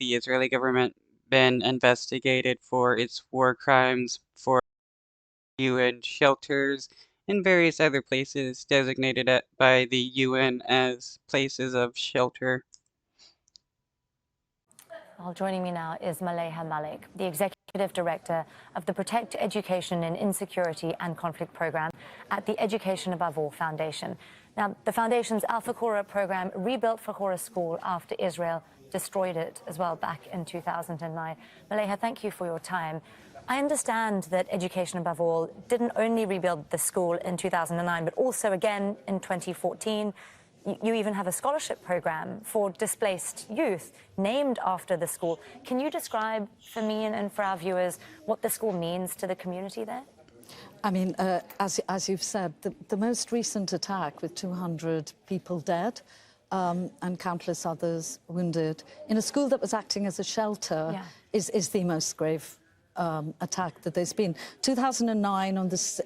the Israeli government been investigated for its war crimes for UN shelters and various other places designated by the UN as places of shelter. Well, joining me now is Maleha Malik, the Executive Director of the Protect Education in Insecurity and Conflict Program at the Education Above All Foundation. Now, the Foundation's Al Fakhura program rebuilt Fakhura School after Israel destroyed it as well back in 2009. Maleha, thank you for your time. I understand that Education Above All didn't only rebuild the school in 2009, but also again in 2014. You even have a scholarship program for displaced youth named after the school. Can you describe for me and for our viewers what the school means to the community there? I mean, as you've said, the most recent attack with 200 people dead and countless others wounded in a school that was acting as a shelter is the most grave attack that there's been. 2009 on this...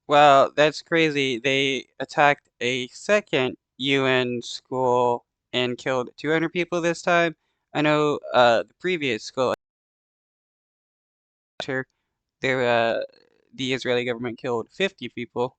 Well, that's crazy. They attacked a second UN school and killed 200 people this time. I know the previous school, the Israeli government killed 50 people.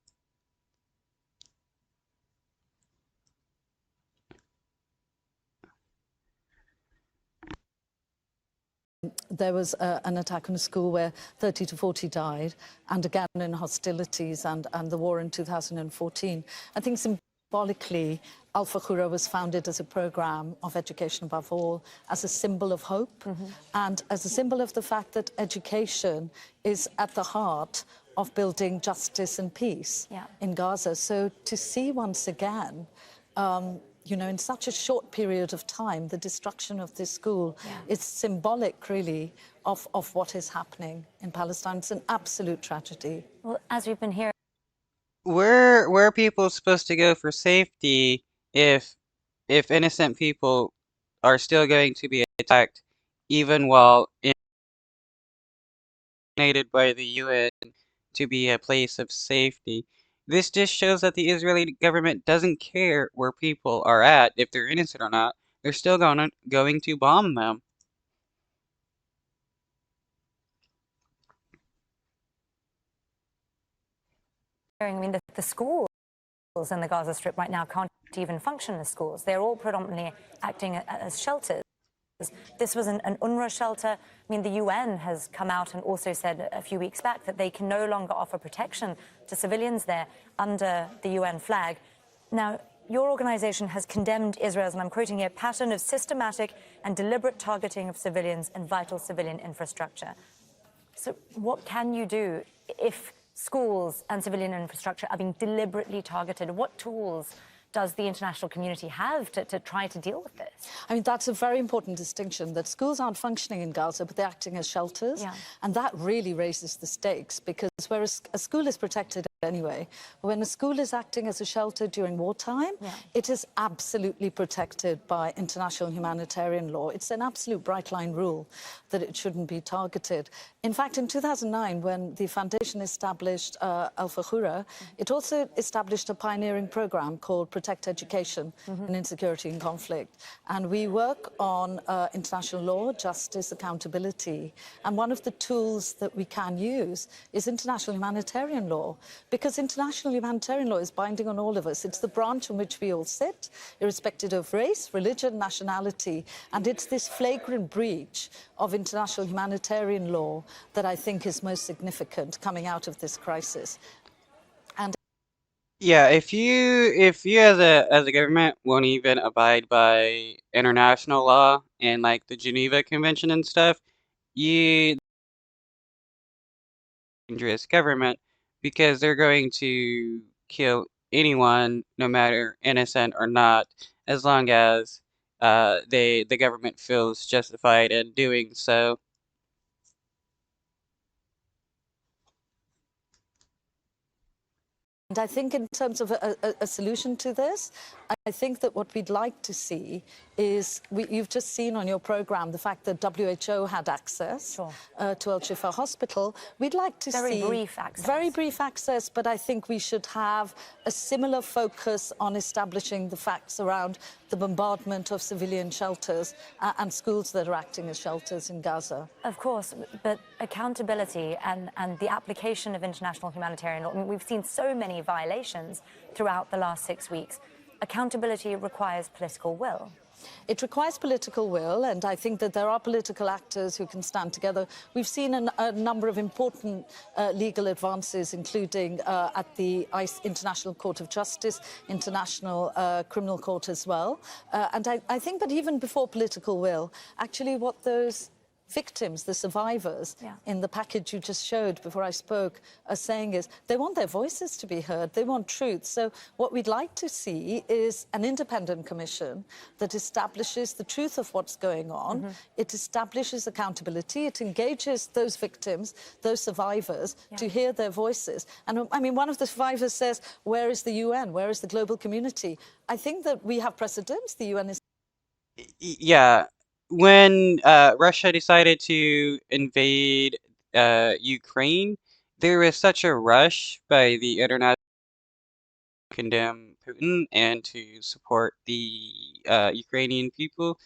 There was an attack on a school where 30 to 40 died, and again in hostilities and the war in 2014. I think symbolically, Al Fakhura was founded as a program of education above all, as a symbol of hope, and as a symbol of the fact that education is at the heart of building justice and peace in Gaza. So to see once again, you know, in such a short period of time, the destruction of this school is symbolic, really, of what is happening in Palestine. It's an absolute tragedy. Well, as we've been hearing... Where are people supposed to go for safety if innocent people are still going to be attacked, even while designated by the UN to be a place of safety? This just shows that the Israeli government doesn't care where people are at, if they're innocent or not. They're still going to bomb them. I mean, the schools in the Gaza Strip right now can't even function as schools. They're all predominantly acting as shelters. This was an UNRWA shelter. I mean, the UN has come out and also said a few weeks back that they can no longer offer protection to civilians there under the UN flag. Now, your organization has condemned Israel's, and I'm quoting here, pattern of systematic and deliberate targeting of civilians and vital civilian infrastructure. So what can you do if schools and civilian infrastructure are being deliberately targeted? What tools does the international community have to try to deal with this? I mean, that's a very important distinction, that schools aren't functioning in Gaza, but they're acting as shelters. And that really raises the stakes, because whereas a school is protected anyway, when a school is acting as a shelter during wartime, it is absolutely protected by international humanitarian law. It's an absolute bright line rule that it shouldn't be targeted. In fact, in 2009, when the foundation established Al Fakhura, it also established a pioneering program called Protect Education in Insecurity and Conflict. And we work on international law, justice, accountability. And one of the tools that we can use is international humanitarian law, because international humanitarian law is binding on all of us. It's the branch on which we all sit, irrespective of race, religion, nationality. And it's this flagrant breach of international humanitarian law that I think is most significant coming out of this crisis. And yeah, if you as a government won't even abide by international law and like the Geneva Convention and stuff, you dangerous government, because they're going to kill anyone, no matter innocent or not, as long as the government feels justified in doing so. I think in terms of a solution to this, I think that what we'd like to see is, you've just seen on your programme the fact that WHO had access to Al-Shifa Hospital. We'd like to see... Very brief access. Very brief access, but I think we should have a similar focus on establishing the facts around the bombardment of civilian shelters and schools that are acting as shelters in Gaza. Of course, but accountability and the application of international humanitarian law, I mean, we've seen so many violations throughout the last 6 weeks. Accountability requires political will. It requires political will, and I think that there are political actors who can stand together. We've seen a number of important legal advances, including at the International Court of Justice, International Criminal Court as well. And I think that even before political will, actually what those victims, the survivors, in the package you just showed before I spoke, are saying is they want their voices to be heard, they want truth. So what we'd like to see is an independent commission that establishes the truth of what's going on. It establishes accountability, it engages those victims, those survivors, to hear their voices. And I mean, one of the survivors says, where is the UN? Where is the global community? I think that we have precedents. The UN is... Yeah. When Russia decided to invade Ukraine, there was such a rush by the international to condemn Putin and to support the Ukrainian people.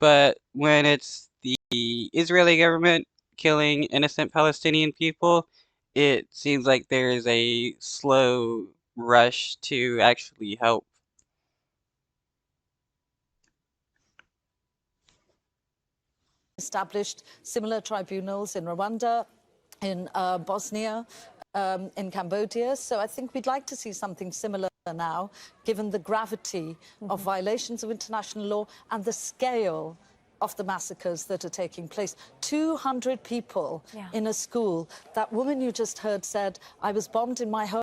But when it's the Israeli government killing innocent Palestinian people, it seems like there's a slow rush to actually help. Established similar tribunals in Rwanda, in Bosnia, in Cambodia. So I think we'd like to see something similar now, given the gravity of violations of international law and the scale of the massacres that are taking place. 200 people in a school. That woman you just heard said, I was bombed in my home.